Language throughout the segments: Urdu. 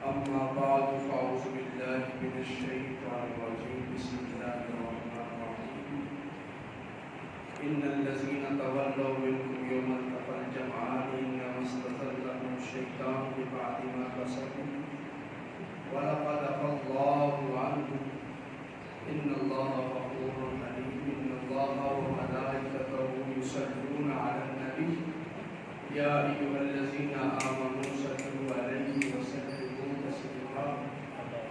أما بعد فأعوذ بالله من الشيطان الرجيم بسم الله الرحمن الرحيم إن الذين تولوا منكم يوم التقى الجمعان إنما استزلهم الشيطان ببعض ما كسبوا ولقد عفا الله عنهم إن الله غفور حليم إن الله وملائكته يصلون على النبي يا أيها الذين آمنوا صلوا عليه وسلموا تسليما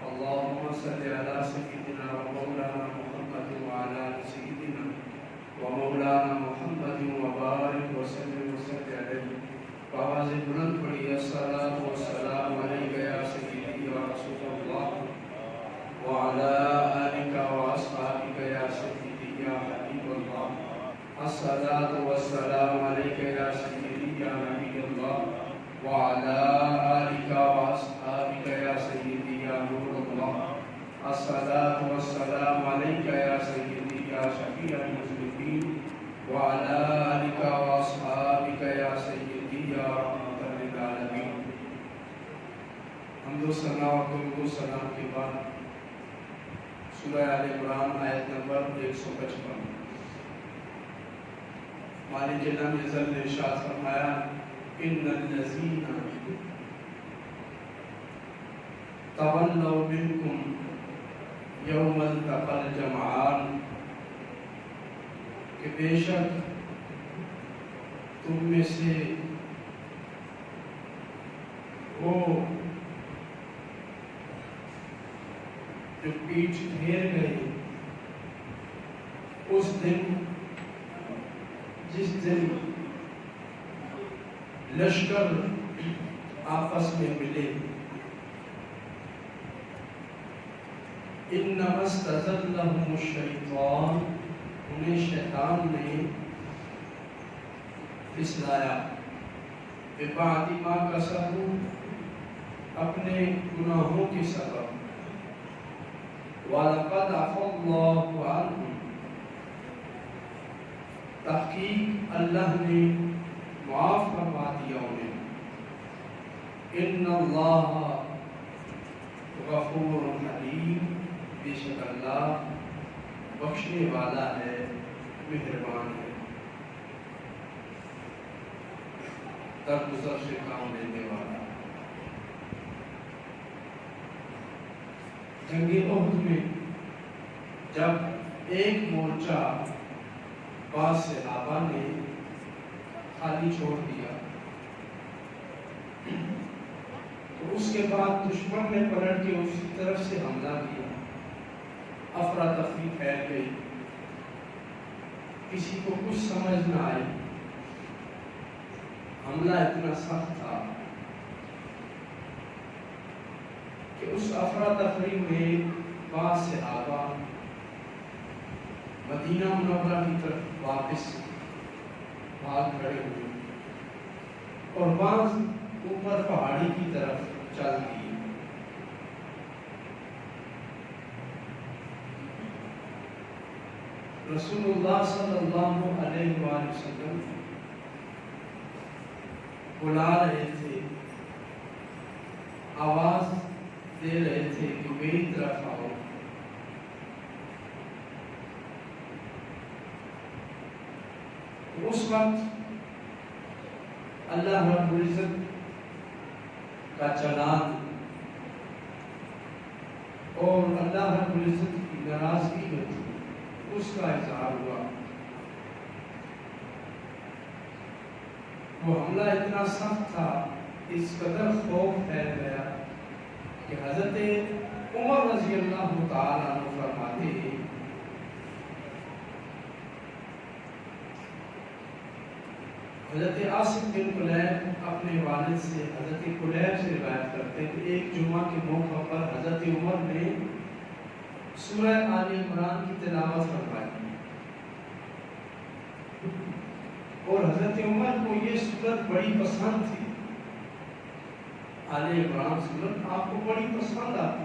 اللهم صل على سيدنا ومولانا محمد وعلى آل سيدنا ومولانا محمد وبارك وسلم عليه بآواز بلند پڑھی الصلاة والسلام عليك يا سيدي يا رسول الله وعلى آلك وأصحابك يا سيدي يا حبيب الله الصلاة والسلام عليك يا سيدي يا نبي الله وعلى آلك وأصحابك يا سيدي يا نور الله الصلاة والسلام عليك يا سيدي يا شفيع المذنبين وعلى آلك وأصحابك يا سيدي يا رحمة للعالمين حمد و ثنا و درود و سلام کے بعد سورہ آل عمران آیت نمبر 155 مالک لم یزل نے ارشاد فرمایا ان الذین تولوا منکم یوم التقى الجمعان کہ بے شک تم میں سے وہ جو پیٹھ پھیر گئے اس دن جس دن لشکر آپس میں ملے انما استزلهم الشیطان انہیں شیطان نے پھسلایا ببعض ما کسبوا اپنے گناہوں کے سبب وَلَقَدْ عَفَا اللَّهُ عَنْهُمْ تحقیق اللہ نے معاف فرما دیا انہیں ان اللہ غفور حلیم بے شک اللہ بخشنے والا ہے مہربان ہے درگزر سے کام لینے والا جنگ احد میں جب ایک مورچہ بعض صحابہ نے خالی چھوڑ دیا تو اس کے بعد دشمن نے پلٹ کے اس کی طرف سے حملہ کیا افراتفری پھیل گئی کسی کو کچھ سمجھ نہ آئی حملہ اتنا سخت تھا کہ اس افراتفری میں بعض صحابہ مدینہ منورہ کی طرف واپس بھاگ کھڑے ہوئے اور بعض اوپر پہاڑی کی طرف چل دیے رسول اللہ صلی اللہ علیہ وآلہ وسلم بلا رہے تھے آواز دے رہے تھے کہ میری طرف آؤ اس وقت اللہ رب العزت کا جلال اور اللہ رب العزت کی ناراضگی جو تھی اس کا اظہار ہوا وہ حملہ اتنا سخت تھا اس قدر خوف پھیل گیا کہ حضرت عمر رضی اللہ تعالیٰ عنہ فرماتے ہیں حضرت عاصم بن کلیب اپنے والد سے حضرت کلیب سے روایت کرتے کہ ایک جمعہ کے موقع پر حضرت عمر نے سورہ آل عمران کی تلاوت فرمائی اور حضرت عمر کو یہ سورت بڑی پسند تھی آل عمران سورت آپ کو بڑی پسند آتی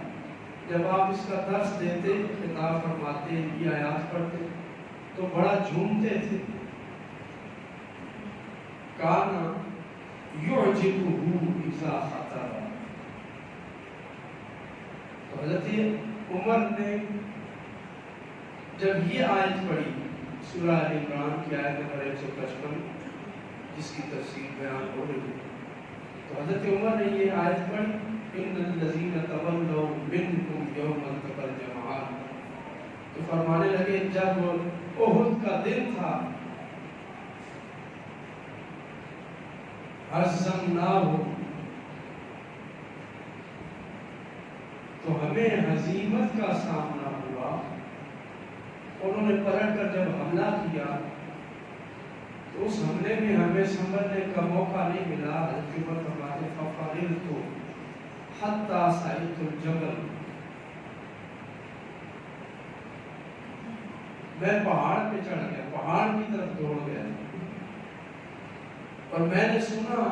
جب آپ اس کا درس دیتے خطاب فرماتے یہ آیات پڑھتے تو بڑا جھومتے تھے کانا یعجبہ اذا خطب حضرت عمر نے جب یہ آیت پڑھی سورہ آل عمران کی آیت نمبر 155 جس کی تفسیر بیان ہو رہی ہے، تو حضرت عمر نے یہ آیت پڑھی ان الذین تولوا منکم یوم التقى الجمعان، تو فرمانے لگے جب احد کا دن تھا ہزمناہ تو ہمیں ہزیمت کا سامنا ہوا، انہوں نے پلٹ کر جب حملہ کیا تو اس حملے میں ہمیں سنبھلنے کا موقع نہیں ملا۔ حضرت عمر فرماتے ففررت حتی صعدت الجبل، میں پہاڑ پہ چڑھ گیا، پہاڑ کی طرف دوڑ گیا، اور میں نے سنا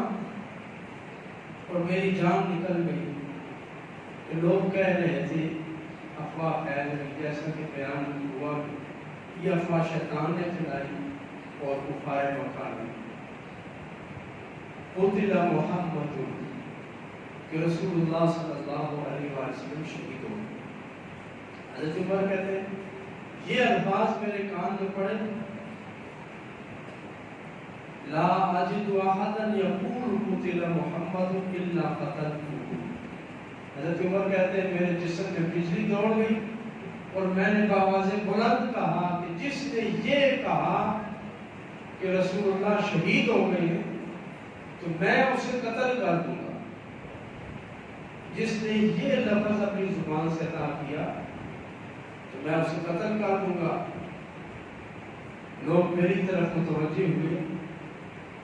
اور میری جان نکل گئی کہ لوگ کہہ رہے تھے، افواہ پھیل گئی، جیسا کہ بیان ہوا یہ افواہ شیطان نے پھیلائی اور کفار مکہ نے، قتل محمد، کہ رسول اللہ صلی اللہ علیہ وسلم شہید ہو گئے۔ حضرت عمر کہتے ہیں یہ الفاظ میرے کان میں پڑے، لا اجد احدا یقول قتل محمد الا قتلته، حضرت عمر کہتے ہیں میرے جسم میں بجلی دوڑ گئی اور میں نے بآواز بلند کہا کہ جس نے یہ کہا کہ رسول اللہ شہید ہو گئے ہیں تو میں اسے قتل کر دوں گا، جس نے یہ لفظ اپنی زبان سے ادا کیا تو میں اسے قتل کر دوں گا۔ لوگ میری طرف متوجہ ہوئے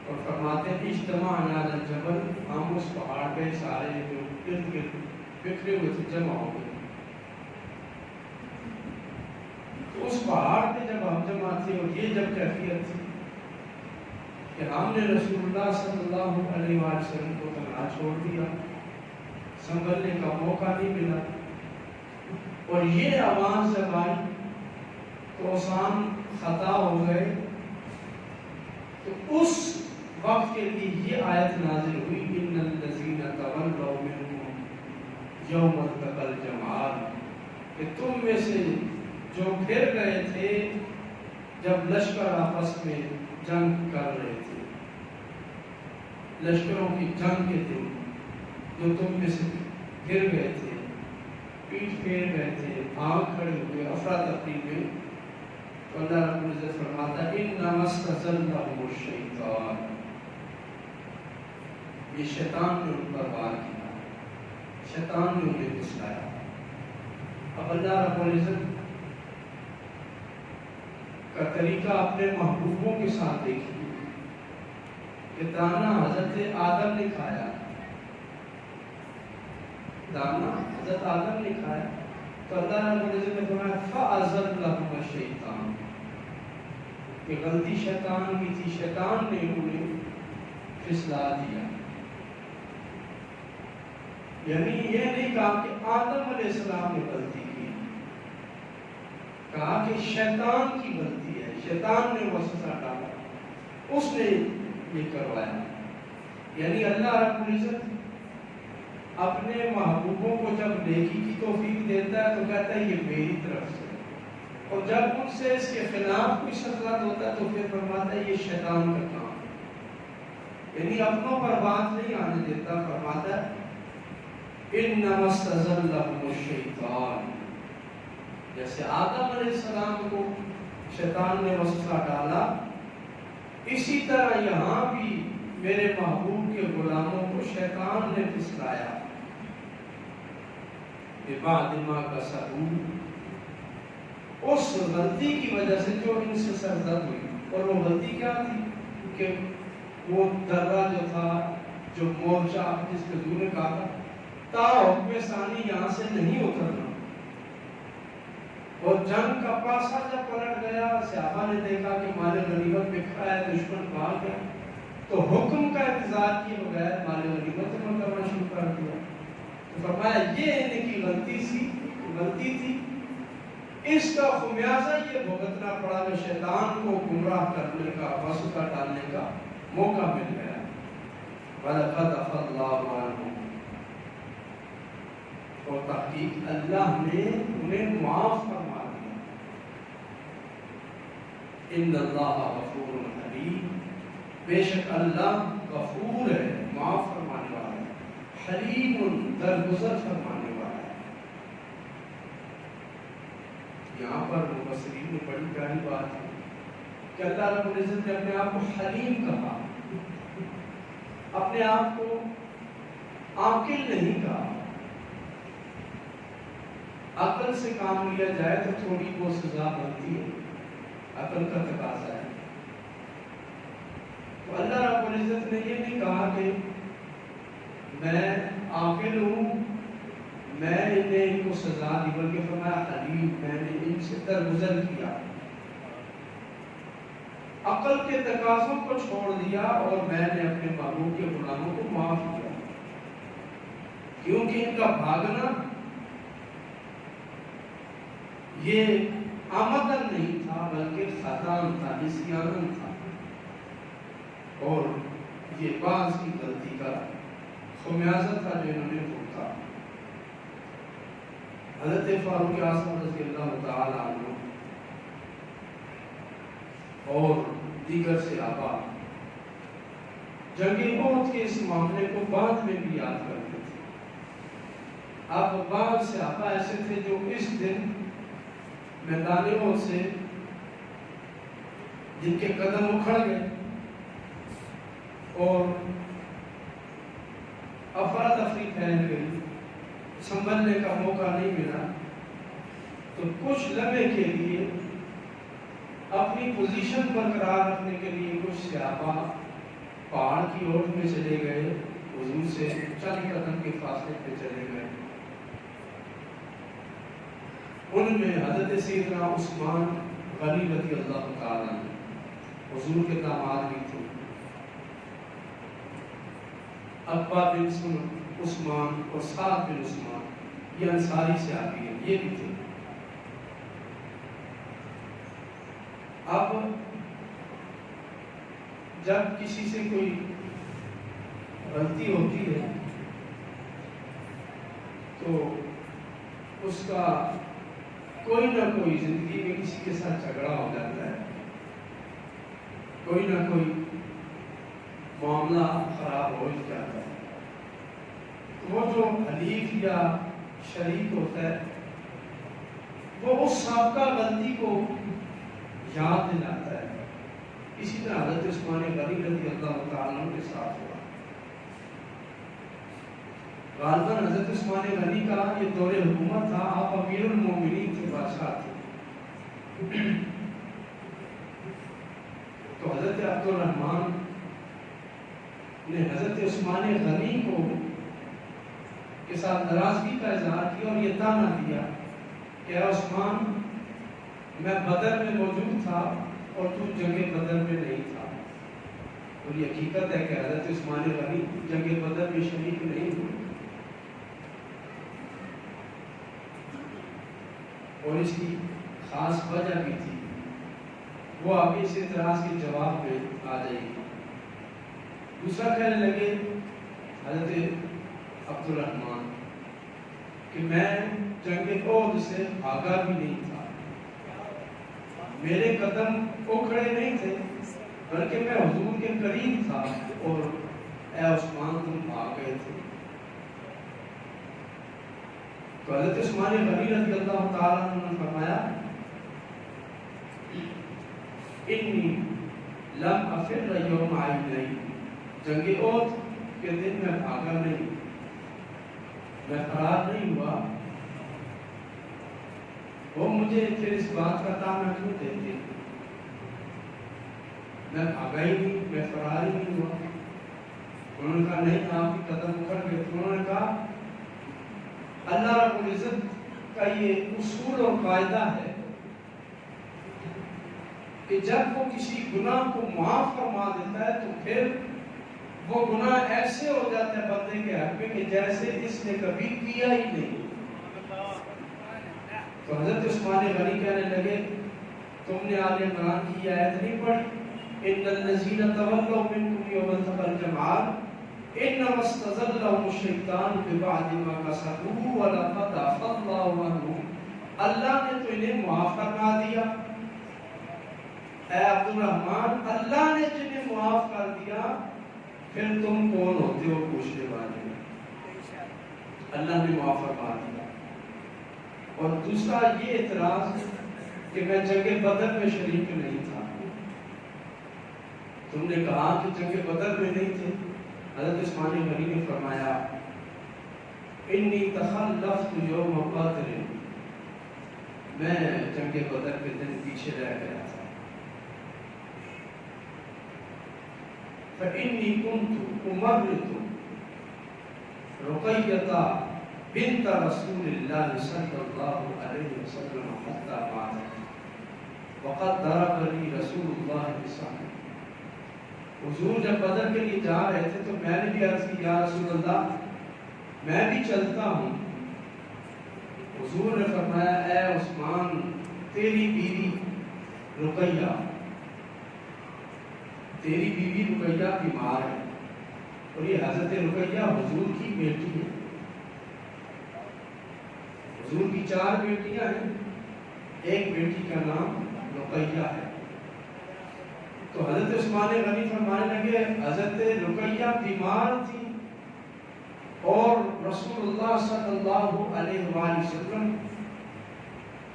اور فرماتے ہیں اجتمعنا علی الجبل، ہم اس پہاڑ پہ سارے جو ارد گرد بکھرے ہوئے تھے جمع ہو گئے، تو اس پہاڑ پہ جب ہم جمع تھے اور یہ جب کیفیت تھی کہ ہم نے رسول اللہ صلی اللہ علیہ وسلم کو تنہا چھوڑ دیا، سنبھلنے کا موقع نہیں ملا، اور یہ آواز جب آئی تو اسام خطا ہو گئے، تو اس وقت کے لیے یہ آیت نازل ہوئی ان الذین تولوا منکم یوم التقى الجمعان، کہ تم میں سے جو پھر گئے تھے جب لشکر آپس میں جنگ کر رہے تھے، لشکروں کی جنگ کے دن جو تم میں سے پھر گئے تھے، پیٹ پھیر گئے تھے، بھاگ کھڑے ہوئے افراتفری میں، تو اللہ رب العزت فرماتا ہے انما استزلهم الشیطان، یہ شیطان نے ان پر وار کیا، شیطان نے انہیں پھسلایا۔ اب اللہ رب العزت کا طریقہ اپنے محبوبوں کے ساتھ دیکھیے کہ دانا حضرت آدم نے کھایا، دانا حضرت آدم نے کھایا تو اللہ رب العزت نے فرمایا فَأَزَلَّهُمَ الشَّيْطَانُ، کہ غلطی شیطان کی تھی، شیطان نے انہیں پھسلا دیا۔ یعنی یہ نہیں کہا کہ آدم علیہ السلام نے غلطی کی، کہا کہ شیطان کی غلطی ہے، شیطان نے وسوسہ ڈالا، اس نے یہ کروایا۔ یعنی اللہ رب العزت اپنے محبوبوں کو جب نیکی کی توفیق دیتا ہے تو کہتا ہے یہ میری طرف سے، اور جب ان سے اس کے خلاف کوئی سرزد ہوتا ہے تو پھر فرماتا ہے یہ شیطان کا کام ہے، یعنی اپنوں پر بات نہیں آنے دیتا، فرماتا ہے انما استزلهم الشیطان، جیسے آدم علیہ السلام کو شیطان نے وسوسہ ڈالا، اسی طرح یہاں بھی میرے محبوب کے غلاموں کو شیطان نے پھسلایا۔ بِبَعْدِ مَا كَسَبُوا، اس غلطی کی وجہ سے جو ان سے سرزد ہوئی، اور وہ غلطی کیا تھی کہ وہ درہ جو تھا، جو مورچہ جس پہ حضور نے کہا تھا تا حکم ثانی یہاں سے نہیں اترنا، اور جنگ کا پاسا جب پلٹ گیا، صحابہ نے دیکھا کہ مال غنیمت بکھرا ہے، دشمن بھاگ گیا، تو حکم کا انتظار کیے بغیر مال غنیمت جمع کرنا شروع کر دیا۔ تو فرمایا یہ ان کی غلطی تھی، اس کا خمیازہ یہ بھگتنا پڑا کہ شیطان کو گمراہ کرنے کا، وسوسہ ڈالنے کا موقع مل گیا۔ وَلَقَدْ عَفَا اللَّهُ عَنْهُمْ، اور تحقیق اللہ نے انہیں معاف فرما دیا۔ ان اللہ غفور حلیم، بے شک اللہ غفور ہے، معاف فرمانے والا ہے، حلیم درگزر فرمانے والا ہے۔ یہاں پر مفسرین نے بڑی پیاری بات ہے کہ اللہ رب العزت نے اپنے آپ کو حلیم کہا، اپنے آپ کو عاقل نہیں کہا۔ عقل سے کام لیا جائے تو تھوڑی وہ سزا بنتی ہے، عقل کا تقاضا ہے۔ تو اللہ رب العزت نے یہ نہیں کہا کہ میں عاقل ہوں، میں انہیں ان کو سزا دی، بلکہ فرمایا حلیم، میں نے ان سے درگزر کیا، عقل کے تقاضوں کو چھوڑ دیا اور میں نے اپنے محبوب کے غلاموں کو معاف کیا، کیونکہ ان کا بھاگنا یہ آمدن نہیں تھا بلکہ خطان تھا، نسیان تھا، اور یہ بعض کی غلطی کا خمیازہ تھا جو انہوں نے بھگتا۔ حضرت فاروق اعظم رضی اللہ تعالی عنہ اور دیگر صحابہ جنگ احد کے اس معاملے کو بعد میں بھی یاد کرتے تھے۔ اب بعض صحابہ ایسے تھے جو اس دن میدان احد سے جن کے قدم اکھڑ گئے اور افراتفری پھیل گئی، سنبھلنے کا موقع نہیں ملا، تو کچھ لمحے کے لیے اپنی پوزیشن برقرار رکھنے کے لیے کچھ صحابہ پہاڑ کی اوٹ میں چلے گئے، حضور سے 40 قدم کے فاصلے پہ چلے گئے۔ ان میں حضرت سیدنا عثمان غنی رضی اللہ تعالیٰ عنہ حضور کے داماد بھی تھے، عقبہ بن عثمان اور سعد بن عثمان، یہ انصاری صحابی ہیں، یہ بھی تھے۔ اب جب کسی سے کوئی غلطی ہوتی ہے تو اس کا کوئی نہ کوئی زندگی میں کسی کے ساتھ جھگڑا ہو جاتا ہے، کوئی نہ کوئی معاملہ خراب ہو جاتا ہے، وہ جو حلیف یا شریک ہوتا ہے وہ اس سابقہ غلطی کو یاد دلاتا ہے۔ اسی طرح حضرت عثمان غنی رضی اللہ تعالیٰ عنہ کے ساتھ ہوا۔ غالباً حضرت عثمان غنی کا یہ دور حکومت تھا، آپ امیر المومنین تھے، بادشاہ تھے۔ تو حضرت عبد الرحمن نے حضرت عثمان غنی کو کے ساتھ ناراضگی کا اظہار کیا اور یہ تانا دیا کہ اے عثمان، میں بدر میں موجود تھا اور تو جنگ بدر میں نہیں تھا۔ اور یہ حقیقت ہے کہ حضرت عثمان غنی جنگ بدر میں شریک نہیں ہوئے، اور اس کی خاص وجہ بھی تھی، وہ آگے اس اعتراض کے جواب میں آ جائے گی۔ دوسرا کہنے لگے حضرت عبد الرحمن کہ میں جنگ احد سے بھاگا بھی نہیں تھا، میرے قدم اکھڑے نہیں تھے، بلکہ میں حضور کے قریب تھا اور اے عثمان تم بھاگ گئے تھے۔ تو حضرت عثمان غنی رضی اللہ تعالیٰ عنہ نے فرمایا انی لم افر یوم عینین، جنگ احد کے دن میں بھاگا نہیں، میں فرار نہیں ہوا، وہ مجھے پھر اس بات کا تانا کیوں دیتے؟ میں بھاگا ہی نہیں، میں فرار ہی نہیں ہوا۔ انہوں نے کہا نہیں، آپ کی قدم اکھڑ گئے۔ انہوں نے کہا اللہ رب العزت کا یہ اصول اور قاعدہ ہے کہ جب وہ کسی گناہ کو معاف فرما دیتا ہے تو پھر وہ گناہ ایسے ہو جاتا ہے بندے کے حق میں کہ جیسے اس نے کبھی کیا ہی نہیں۔ تو حضرت عثمان غنی کہنے لگے تم نے آل عمران کی آیت نہیں پڑھی ان الذین تولوا منکم یوم التقى الجمعان انما استزلهم الشیطان ببعد ما کسبوا ولقد عفا اللہ عنہم، اللہ نے تو انہیں معاف کرنا دیا۔ اے عبد الرحمن، اللہ نے جنہیں معاف کر دیا، پھر تم کون ہوتے ہو پوچھنے والے؟ اللہ نے معاف فرما دیا۔ اور دوسرا یہ اعتراض کہ میں جنگ بدر میں شریک نہیں تھا۔ تم نے کہا کہ جنگ بدر میں نہیں تھے۔ حضرت عثمان غنی نے فرمایا انی تخلفت یوم بدر، میں جنگ بدر کے دن پیچھے رہ گیا تھا۔ فإنی كنت أمرض رقیہ بنت رسول اللہ صلی اللہ علیہ وسلم حتی ماتت وقد ضربنی رسول اللہ بسہم۔ حضور جب بدر کے لیے جا رہے تھے تو میں نے بھی عرض کی یا رسول اللہ میں بھی چلتا ہوں۔ حضور نے فرمایا اے عثمان، تیری بیوی رقیہ بیمار ہے، اور یہ حضرت رقیہ حضور کی بیٹی ہے۔ حضور کی 4 بیٹیاں ہیں، ایک بیٹی کا نام رقیہ ہے۔ تو حضرت عثمان غنی فرمانے لگے حضرت رقیہ بیمار تھی اور رسول اللہ صلی اللہ علیہ وآلہ وسلم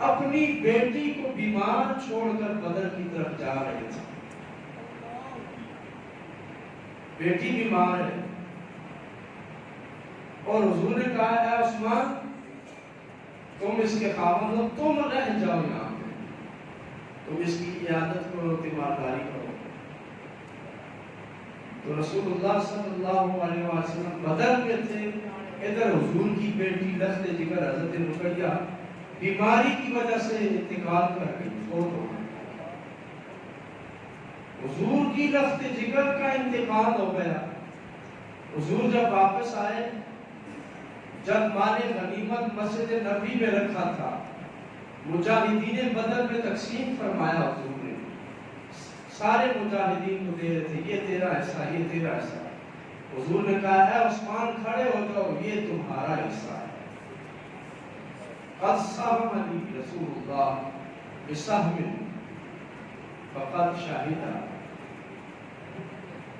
اپنی بیٹی کو بیمار چھوڑ کر بدر کی طرف جا رہے تھے۔ بیٹی بیمار ہے اور حضور نے کہا اے عثمان تم اس کے خاوند ہو، تم رہ جاؤ یہاں پہ، تم اس کی عیادت کرو، تیمارداری کرو۔ تو رسول اللہ صلی اللہ علیہ وسلم بدر میں تھے، ادھر حضور کی بیٹی لخت جگر حضرت رقیہ بیماری کی وجہ سے انتقال کر گئی، فوت ہو گئی۔ حضور کی لخت جگر کا انتقال ہو گیا۔ حضور جب واپس آئے، جب مال غنیمت مسجد نبی میں رکھا تھا، مجاہدین بدر میں تقسیم فرمایا حضور نے، سارے مجاہدین کو دے رہے تھے، یہ تیرا حصہ، یہ تیرا حصہ۔ حضور نے کہا اے عثمان کھڑے ہو جاؤ، یہ تمہارا حصہ ہے۔ قد سہمنی رسول اللہ بسہم فقد شہدا۔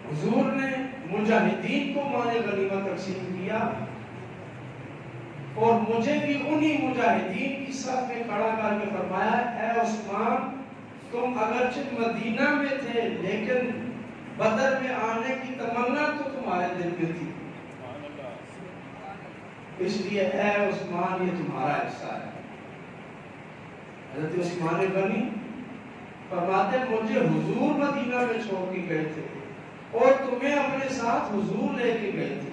حضور نے مجاہدین کو مال غنیمت تقسیم کیا اور مجھے بھی انہی مجاہدین کی صف میں کھڑا کر کے فرمایا اے عثمان تم اگرچہ مدینہ میں تھے لیکن بدر میں آنے کی تمنا تو تمہارے دل میں تھی، اس لیے اے عثمان یہ تمہارا حصہ ہے۔ حضرت عثمان غنی فرماتے مجھے حضور مدینہ میں چھوڑ کے گئے تھے اور تمہیں اپنے ساتھ حضور لے کے گئے تھے،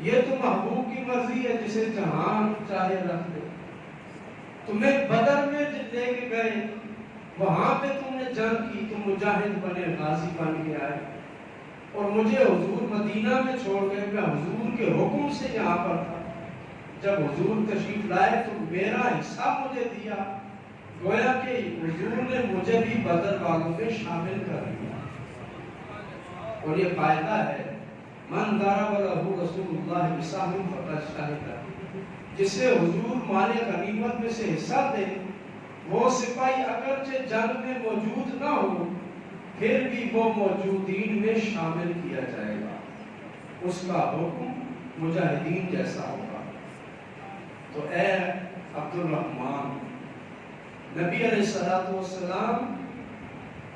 یہ تو محبوب کی مرضی ہے جسے جہان چاہے رکھ دے۔ تمہیں بدر میں لے کے گئے، وہاں پہ تم نے جنگ کی، تم مجاہد بنے، غازی بن کے آئے، اور مجھے حضور مدینہ میں چھوڑ گئے، میں حضور کے حکم سے یہاں پر تھا۔ جب حضور تشریف لائے تو میرا حصہ مجھے دیا، گویا کہ حضور نے مجھے بھی بدر والوں میں شامل کر دیا۔ اور یہ فائدہ ہے من ضرب له رسول اللہ بسہم فقد شہد، جسے حضور مال غنیمت میں سے حصہ دے، وہ سپاہی اگرچہ جنگ میں موجود نہ ہو پھر بھی وہ موجودین میں شامل کیا جائے گا، اس کا حکم مجاہدین جیسا ہوگا۔ تو اے عبد الرحمن، نبی علیہ السلام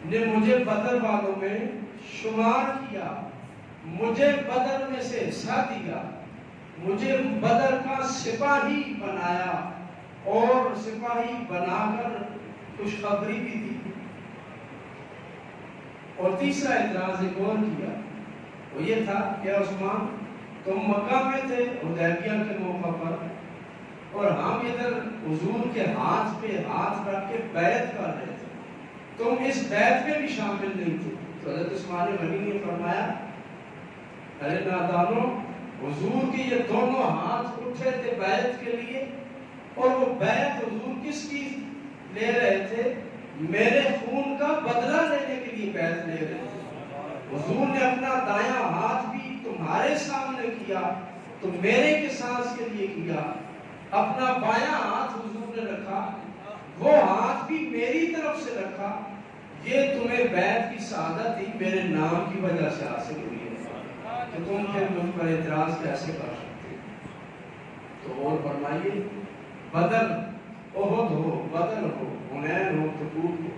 نے مجھے بدر والوں میں شمار کیا، مجھے بدر میں سے حصہ دیا، مجھے بدر کا سپاہی بنایا اور سپاہی بنا کر خوشخبری بھی دی۔ اور تیسرا اعتراض ایک اور کیا، وہ یہ تھا کہ عثمان تم مکہ میں تھے حدیبیہ کے موقع پر، اور ہم ادھر حضور کے ہاتھ پہ ہاتھ رکھ کے بیعت کر رہے تھے، تم اس بیعت میں بھی شامل نہیں تھے۔ تو حضرت عثمان غنی نے فرمایا ارے نادانو، حضور کے یہ دونوں ہاتھ اٹھے تھے بیعت کے لیے، اور وہ بیعت حضور کس کی لے رہے تھے؟ میرے خون کا بدلہ لینے کے لیے بیعت لے رہے تھے۔ حضور نے اپنا دایاں ہاتھ بھی تمہارے تمہارے سامنے کیا تو میرے قصاص کے لیے کیا. اپنا بایاں ہاتھ حضور نے رکھا, وہ ہاتھ بھی میری طرف سے رکھا. یہ تمہیں بیعت کی سعادت ہی میرے نام کی وجہ سے حاصل ہوئی ہے کہ تم پھر مجھ پر اعتراض کیسے کر سکتے. تو اور فرمائیے, بدر احد ہو, بدر ہو, حنین ہو, تبوک ہو,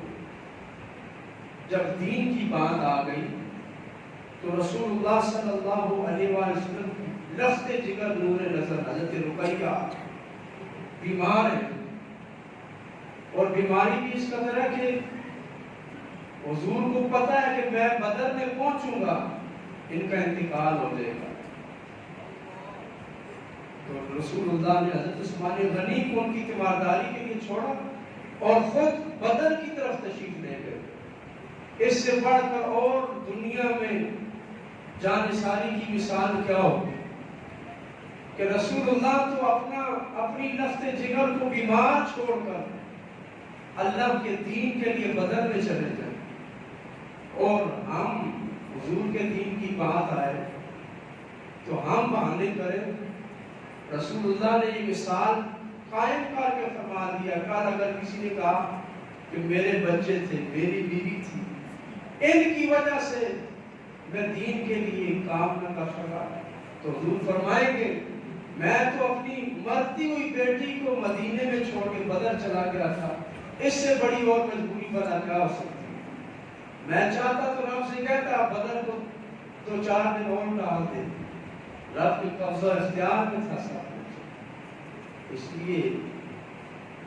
جب دین کی بات آ گئی تو رسول اللہ صلی اللہ علیہ وسلم کی لخت جگر نور نظر حضرت رقیہ بیمار ہیں, اور بیماری بھی اس قدر ہے کہ حضور کو پتا ہے کہ میں بدر میں پہنچوں گا, ان کا انتقال ہو جائے گا. تو رسول اللہ نے حضرت عثمان غنی کو ان کی تیمارداری کے لیے چھوڑا اور خود بدر کی طرف تشریف لے گئے. اس سے بڑھ کر اور دنیا میں جانثاری کی مثال کیا ہو کہ رسول اللہ تو اپنی لخت جگر کو بیمار چھوڑ کر اللہ کے دین کے لیے بدر میں چلے جائیں, اور ہم حضور کے دین کی بات آئے تو ہم بہانے کریں. رسول اللہ نے یہ مثال قائم کر کے فرما دیا. کل اگر کسی نے کہا کہ میرے بچے تھے, میری بیوی تھی, ان کی وجہ سے میں دین کے لیے کام نہ کر سکا, تو حضور فرمائیں گے میں تو اپنی مرتی ہوئی بیٹی کو مدینے میں چھوڑ کے بدر چلا گیا تھا, اس سے بڑی اور مجبوری بنا کیا ہو سکتی. میں چاہتا تو رب سے کہتا بدر کو 2-4 دن اور ڈال دے, رب کے قبضہ اختیار میں تھا سب کچھ. اس لیے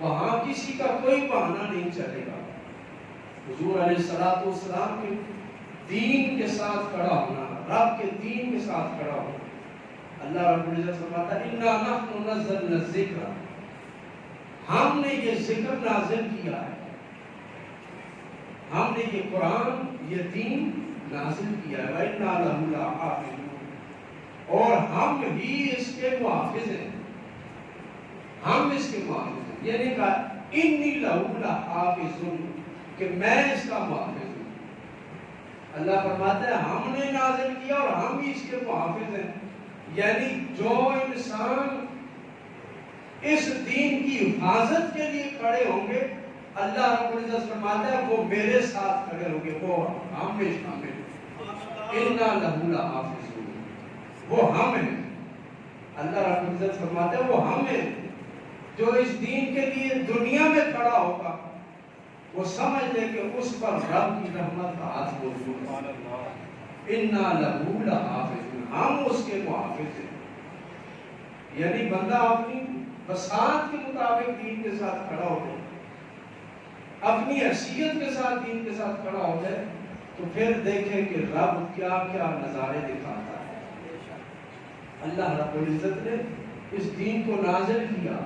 وہاں کسی کا کوئی بہانہ نہیں چلے گا. حضور علیہ الصلوۃ والسلام کے دین کے ساتھ کھڑا ہونا, رب کے دین کے ساتھ کھڑا ہونا. اللہ رب العزت فرماتا ہے انا نحن نزلنا الذکر, ہم نے یہ ذکر نازل کیا ہے, ہم نے یہ قرآن, یہ دین نازل کیا ہے. وَإِنَّا لَهُ لَحَافِظُونَ, اور ہم ہی اس کے محافظ ہیں, ہم اس کے محافظ ہیں. یہ نہیں کہا اِنِّي لَهُ لَحَافِظٌ کہ میں اس کا محافظ ہوں. اللہ فرماتا ہے ہم نے نازل کیا اور ہم ہی اس کے محافظ ہیں. یعنی جو انسان اس دین کی حفاظت کے لیے کھڑے ہوں گے, اللہ رب العزت فرماتا ہے وہ میرے ساتھ کھڑے ہوں گے, وہ ہم میں شامل ہیں. اِنَّا لَهُ لَحَافِظُونَ, وہ ہم ہیں. اللہ رب العزت فرماتا ہے وہ ہم ہیں جو اس دین کے لیے دنیا میں کھڑا ہوگا, وہ سمجھ لے کہ اس پر رب کی رحمت کا ہاتھ موجود ہے. اِنَّا لَهُ لَحَافِظُونَ, ہم اس کے محافظ ہیں. یعنی بندہ اپنی بساط کے مطابق دین کے ساتھ کھڑا ہو جائے, اپنی حیثیت کے ساتھ دین کے ساتھ کھڑا ہو جائے, تو پھر دیکھیں کہ رب کیا کیا نظارے دکھاتا ہے. اللہ رب العزت نے اس دین کو نازل کیا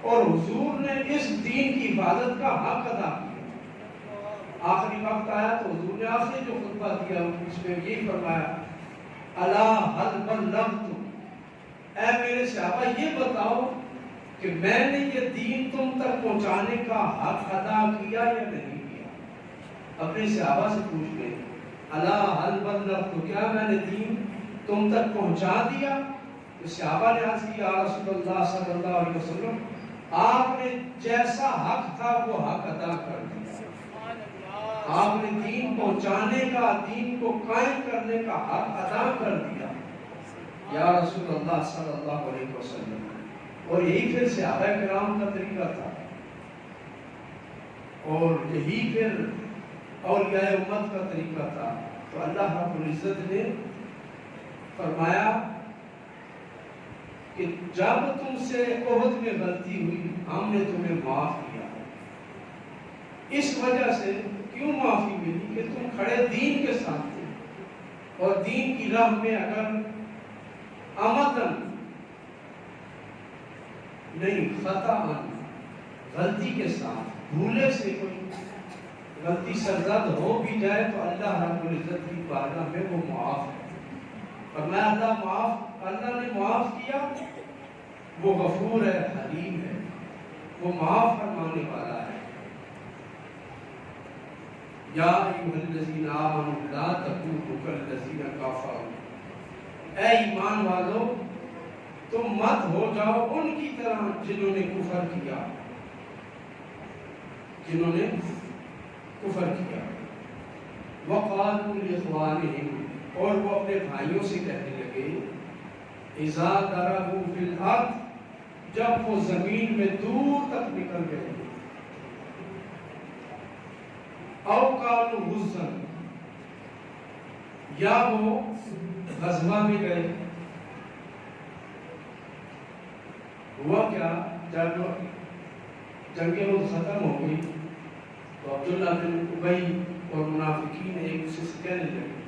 اور حضور نے اس دین کی حفاظت کا حق ادا کیا. آخری وقت آیا تو حضور نے آخری جو خطبہ دیا اس میں یہی فرمایا الا هل بلغت, اے میرے صحابہ یہ بتاؤ کہ میں نے یہ دین تم تک پہنچانے کا حق ادا کیا یا نہیں کیا. اپنے صحابہ سے پوچھ لیں الا هل بلغت, کیا میں نے دین تم تک پہنچا دیا. تو صحابہ نے عرض کیا یا رسول اللہ صلی اللہ علیہ وسلم, آپ نے جیسا حق تھا وہ حق ادا کر دیا. آپ نے دین پہنچانے کا, دین کو قائم کرنے کا حق ادا کر دیا یا رسول اللہ صلی اللہ علیہ وسلم. اور یہی پھر صحابہ کرام کا طریقہ تھا, اور یہی پھر اولیاء امت کا طریقہ تھا. تو اللہ رب العزت نے فرمایا کہ جب تم سے عہد میں غلطی ہوئی ہم نے تمہیں معاف کیا. اس وجہ سے کیوں معافی ملی کہ تم کھڑے دین کے ساتھ تھے, اور دین کی راہ میں اگر عمدن نہیں خطا غلطی کے ساتھ بھولے سے کوئی غلطی سرزد ہو بھی جائے تو اللہ رب العزت کی بارگاہ میں وہ معاف ہے. فرمایا اللہ نے معاف کیا, وہ غفور ہے, حلیم ہے, وہ معاف فرمانے والا ہے. یا ایھا الذین آمنوا لا تکونوا کالذین کفروا اے ایمان والو تم مت ہو جاؤ ان کی طرح جنہوں نے کفر کیا، جنہوں نے کفر کیا۔ وقالوا لاخوانهم، اور وہ اپنے بھائیوں سے کہنے لگے، اذا ضربوا فی الارض، جب وہ زمین میں دور تک نکل گئے، او قالوا غزا، یا وہ غزوہ میں گئے۔ ہوا کیا، جب جنگ احد ختم ہو گئی تو عبداللہ بن ابی اور منافقین ایک دوسرے سے کہنے لگے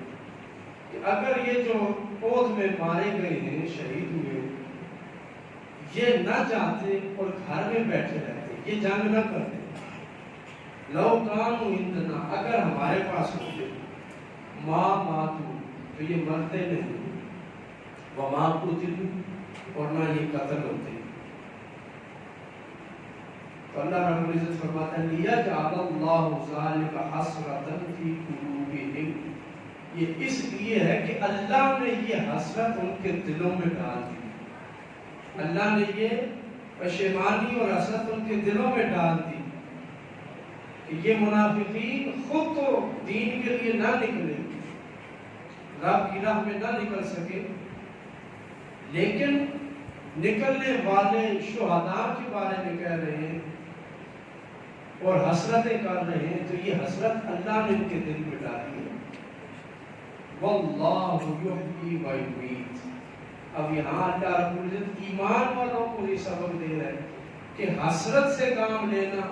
کہ اگر یہ جو احد میں مارے گئے ہیں، شہید ہوئے، یہ نہ جاتے اور گھر میں بیٹھے رہتے، یہ جنگ نہ کرتے، لو کانوا عندنا، اگر ہمارے پاس ہوتے، ما ماتوا، تو یہ مرتے نہیں، وما قتلوا، اور نہ یہ قتل ہوتے۔ تو اللہ رب العزت فرماتا ہے لِيَجْعَلَ اللَّهُ ذَلِكَ حَسْرَةً فِي قُلُوبِهِمْ، یہ اس لیے ہے کہ اللہ نے یہ حسرت ان کے دلوں میں ڈال دی، اللہ نے یہ پشیمانی اور حسرت ان کے دلوں میں ڈال دی کہ یہ منافقین خود تو دین کے لیے نہ نکلے، رب کی راہ میں نہ نکل سکے، لیکن نکلنے والے شہداء کے بارے میں کہہ رہے ہیں اور حسرتیں کر رہے ہیں، تو یہ حسرت اللہ نے ان کے دل میں ڈالی ہے۔ واللہ یحیی و یمیت، اب یہاں اللہ رب العزت ایمان والوں کو یہ سبق دے رہا ہے کہ حسرت سے کام لینا،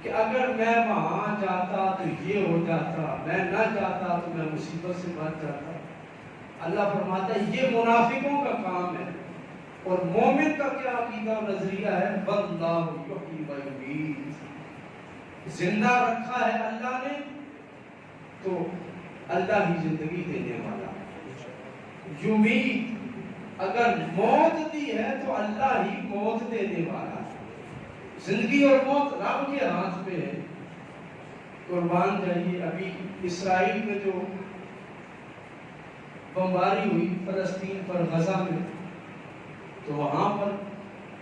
کہ اگر میں وہاں جاتا تو یہ ہو جاتا، میں نہ جاتا تو میں مصیبت سے بچ جاتا۔ اللہ فرماتا ہے یہ منافقوں کا کام ہے، اور مومن کا کیا عقیدہ و نظریہ ہے، واللہ یحیی و یمیت، زندہ رکھا ہے اللہ نے تو اللہ ہی زندگی دینے والا، یمیت، اگر موت دی ہے تو اللہ ہی موت دینے والا، زندگی اور موت رب کے ہاتھ میں ہے۔ قربان جائیے، ابھی اسرائیل میں جو بمباری ہوئی فلسطین پر، غزہ میں، تو وہاں پر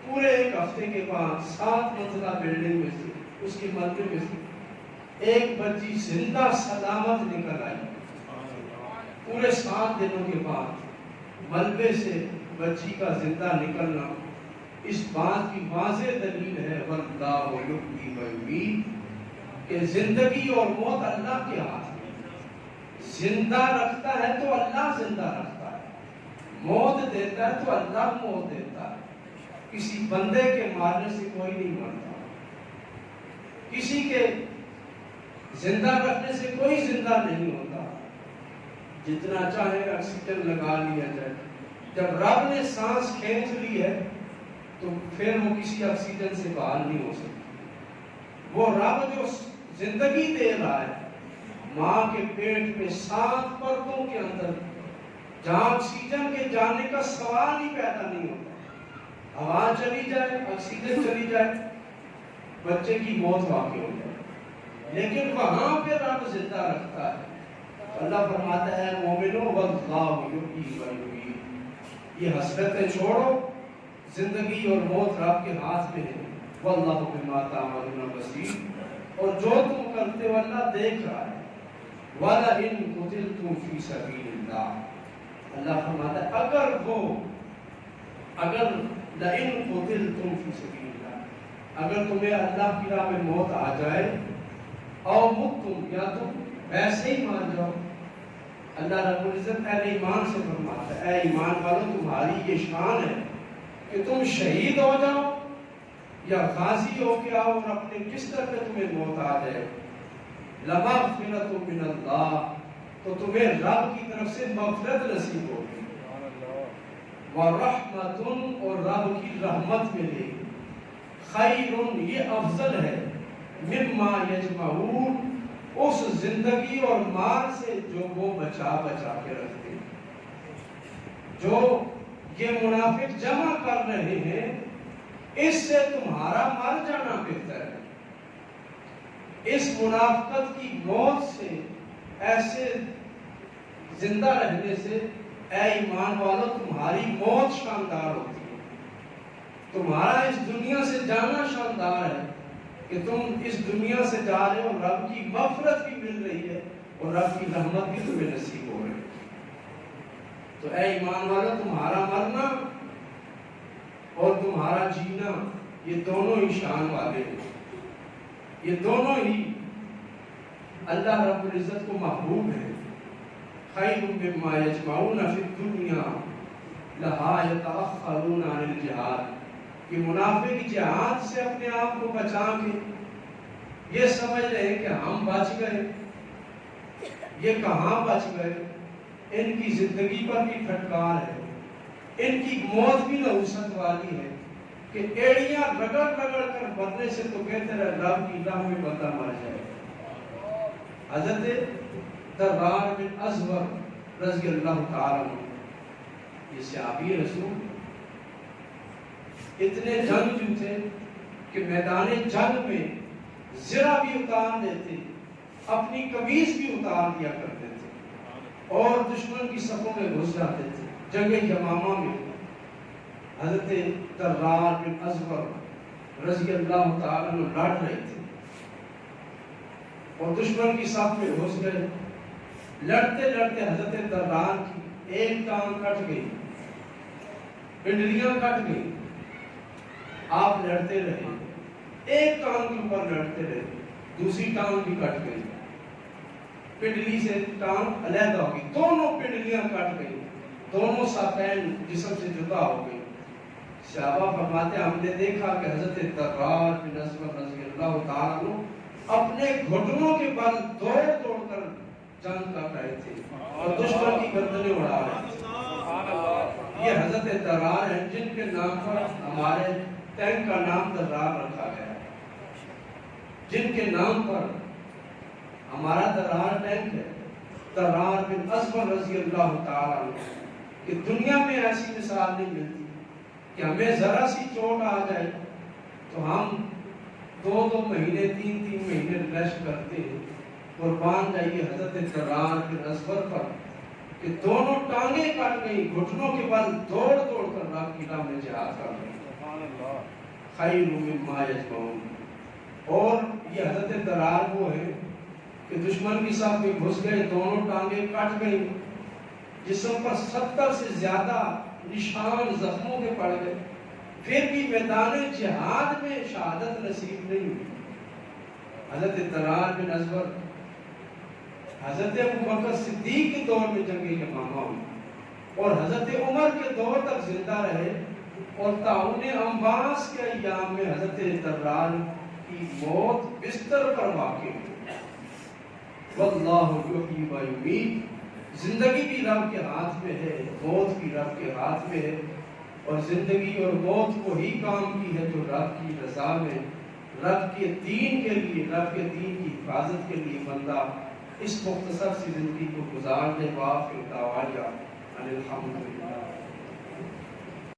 پورے ایک ہفتے کے بعد 7 منزلہ بلڈنگ میں سے، اس کے ملبے میں سے ایک بچی زندہ سلامت نکل آئی۔ پورے 7 دنوں کے بعد ملبے سے بچی کا زندہ نکلنا اس بات کی واضح دلیل ہے، واللہ یحیی و یمیت، کہ زندگی اور موت اللہ کے ہاتھ میں، زندہ رکھتا ہے تو اللہ زندہ رکھتا ہے، موت دیتا ہے تو اللہ موت دیتا ہے۔ کسی بندے کے مارنے سے کوئی نہیں مرتا، کسی کے زندہ رکھنے سے کوئی زندہ نہیں ہوتا، جتنا چاہے آکسیجن لگا لیا جائے، جب رب نے سانس کھینچ لی ہے تو پھر وہ کسی آکسیجن سے بحال نہیں ہو سکتی۔ وہ رب جو زندگی دے رہا ہے ماں کے پیٹ میں 7 پردوں کے اندر، جہاں آکسیجن کے جانے کا سوال ہی پیدا نہیں ہوتا، ہوا چلی جائے، آکسیجن چلی جائے، بچے کی موت واقع ہو جائے، لیکن وہاں پہ رب زندہ رکھتا ہے۔ اللہ فرماتا ہے مومنو واللہ یحیی و یمیت، یہ حسرتیں چھوڑو، زندگی اور موت رب کے ہاتھ میں ہے، واللہ بما تعملون بصیر، اور جو تم کرتے ہو اللہ دیکھ رہا ہے۔ وَلَئِن قُتِلْتُمْ فِي سَبِيلِ اللَّهِ، اللہ فرماتا ہے اگر لَئِن قُتِلْتُمْ فِي سَبِيلِ اللَّهِ، اگر تمہیں اللہ کی راہ میں موت آ جائے، او مُتْتُمْ، یا تم ویسے ہی مار جاؤ، اللہ رب العزت اہل ایمان سے فرماتا ہے اے ایمان والو تمہاری یہ شان ہے کہ تم شہید ہو جاؤ یا غازی ہو کے آؤ اور اپنے بستر پہ تمہیں موت آ جائے، لَمَغْفِرَةٌ مِّنَ اللَّهِ، تو تمہیں رب کی طرف سے مغفرت نصیب ہوگی، وَرَحْمَةٌ، اور رب کی رحمت ملے گی، خَيْرٌ، یہ افضل ہے، مِمَّا يَجْمَعُونَ، اس زندگی اور مال سے جو وہ بچا کے رکھتے ہیں۔ جو یہ منافق جمع کر رہے ہیں، اس سے تمہارا مر جانا بہتر ہے، اس منافقت کی موت سے، ایسے زندہ رہنے سے، اے ایمان والو تمہاری موت شاندار ہوتی ہے، تمہارا اس دنیا سے جانا شاندار ہے کہ تم اس دنیا سے جا رہے ہو، رب کی مغفرت بھی مل رہی ہے اور رب کی رحمت بھی تمہیں نصیب ہو رہی ہے۔ تو اے ایمان والو تمہارا مرنا اور تمہارا جینا یہ دونوں ہی شان والے ہیں، یہ دونوں ہی اللہ رب العزت کو محبوب ہے۔ خیر مما یجمعون فی الدنیا لہا یتأخرون عن الجہاد، کہ منافق جہاد سے اپنے آپ کو بچا کے یہ سمجھ رہے ہیں کہ ہم بچ گئے، یہ کہاں بچ گئے، ان کی زندگی پر بھی پھٹکار ہے، ان کی موت بھی نحوست والی ہے کہ ایڑیاں رگڑ رگڑ کر مرنے سے تو کہتے رہے رب کی راہ میں بندہ مر جائے۔ حضرت درار بن ازور رضی اللہ تعالیٰ عنہ، یہ صحابی رسول اتنے جنگجو تھے کہ میدان جنگ میں ذرا بھی اتار دیتے، اپنی قمیص بھی اتار دیا کرتے تھے اور دشمن کی صفوں میں گھس جاتے تھے۔ جنگ یمامہ میں حضرت درار بن ازور رضی اللہ تعالیٰ عنہ لڑ رہے تھے اور دشمن کی صف میں گھس گئے۔ لڑتے لڑتے حضرت درار کی ایک ٹانگ کٹ گئی، پنڈلیاں کٹ گئی، آپ لڑتے رہے، ایک ٹانگ کے اوپر لڑتے رہے، دوسری ٹانگ بھی کٹ گئی، پنڈلی سے ٹانگ علیحدہ ہو گئی، دونوں پنڈلیاں کٹ گئی، دونوں ساقین جسم سے جدا ہو گئی۔ صحابہ فرماتے ہم نے دیکھا کہ حضرت درار بن ازور رضی اللہ تعالیٰ عنہ اپنے گھٹنوں کے بل دوڑ دوڑ کر جنگ کر رہے تھے اور دشمن کی گردنیں اڑا رہے تھے۔ یہ حضرت درار ہیں جن کے نام پر ہمارے ٹینک کا نام درار رکھا گیا ہے، جن کے نام پر ہمارا درار ٹینک ہے، درار بن ازور رضی اللہ تعالیٰ عنہ۔ کہ دنیا میں ایسی مثال نہیں ملتی کہ ہمیں ذرا سی چوٹ آ جائے تو ہم 2 مہینے 3 مہینے ریسٹ کرتے ہیں۔ قربان جائیے حضرت درار بن ازور پر کہ دونوں ٹانگیں کٹ گئی، گھٹنوں کے بل دوڑ دوڑ کر رب کی راہ میں جہاد کر رہے ہیں۔ خیر مما یجمعون، اور یہ حضرت درار وہ ہے کہ دشمن کی صف میں گھس گئے، دونوں ٹانگیں کٹ گئی، جسم پر 70 سے زیادہ نشان زخموں کے پڑ گئے، پھر بھی میدان جہاد میں شہادت نصیب نہیں ہوئی۔ حضرت درار بن ازور حضرت ابوبکر صدیق کے دور میں جنگ یمامہ ہوئی اور حضرت عمر کے دور تک زندہ رہے، اور طاعون انباس کے ایام میں حضرت درار کی موت بستر پر واقع ہوئی۔ واللہ یحیی و یمیت، زندگی بھی رب کے ہاتھ میں ہے، موت بھی رب کے ہاتھ میں ہے، اور زندگی اور موت وہی کام کی ہے جو رب کی رضا میں، رب کے دین کے لیے، رب کے دین کی حفاظت کے لیے بندہ اس مختصر سی زندگی کو گزار دے۔ واخر دعوانا ان الحمدللہ۔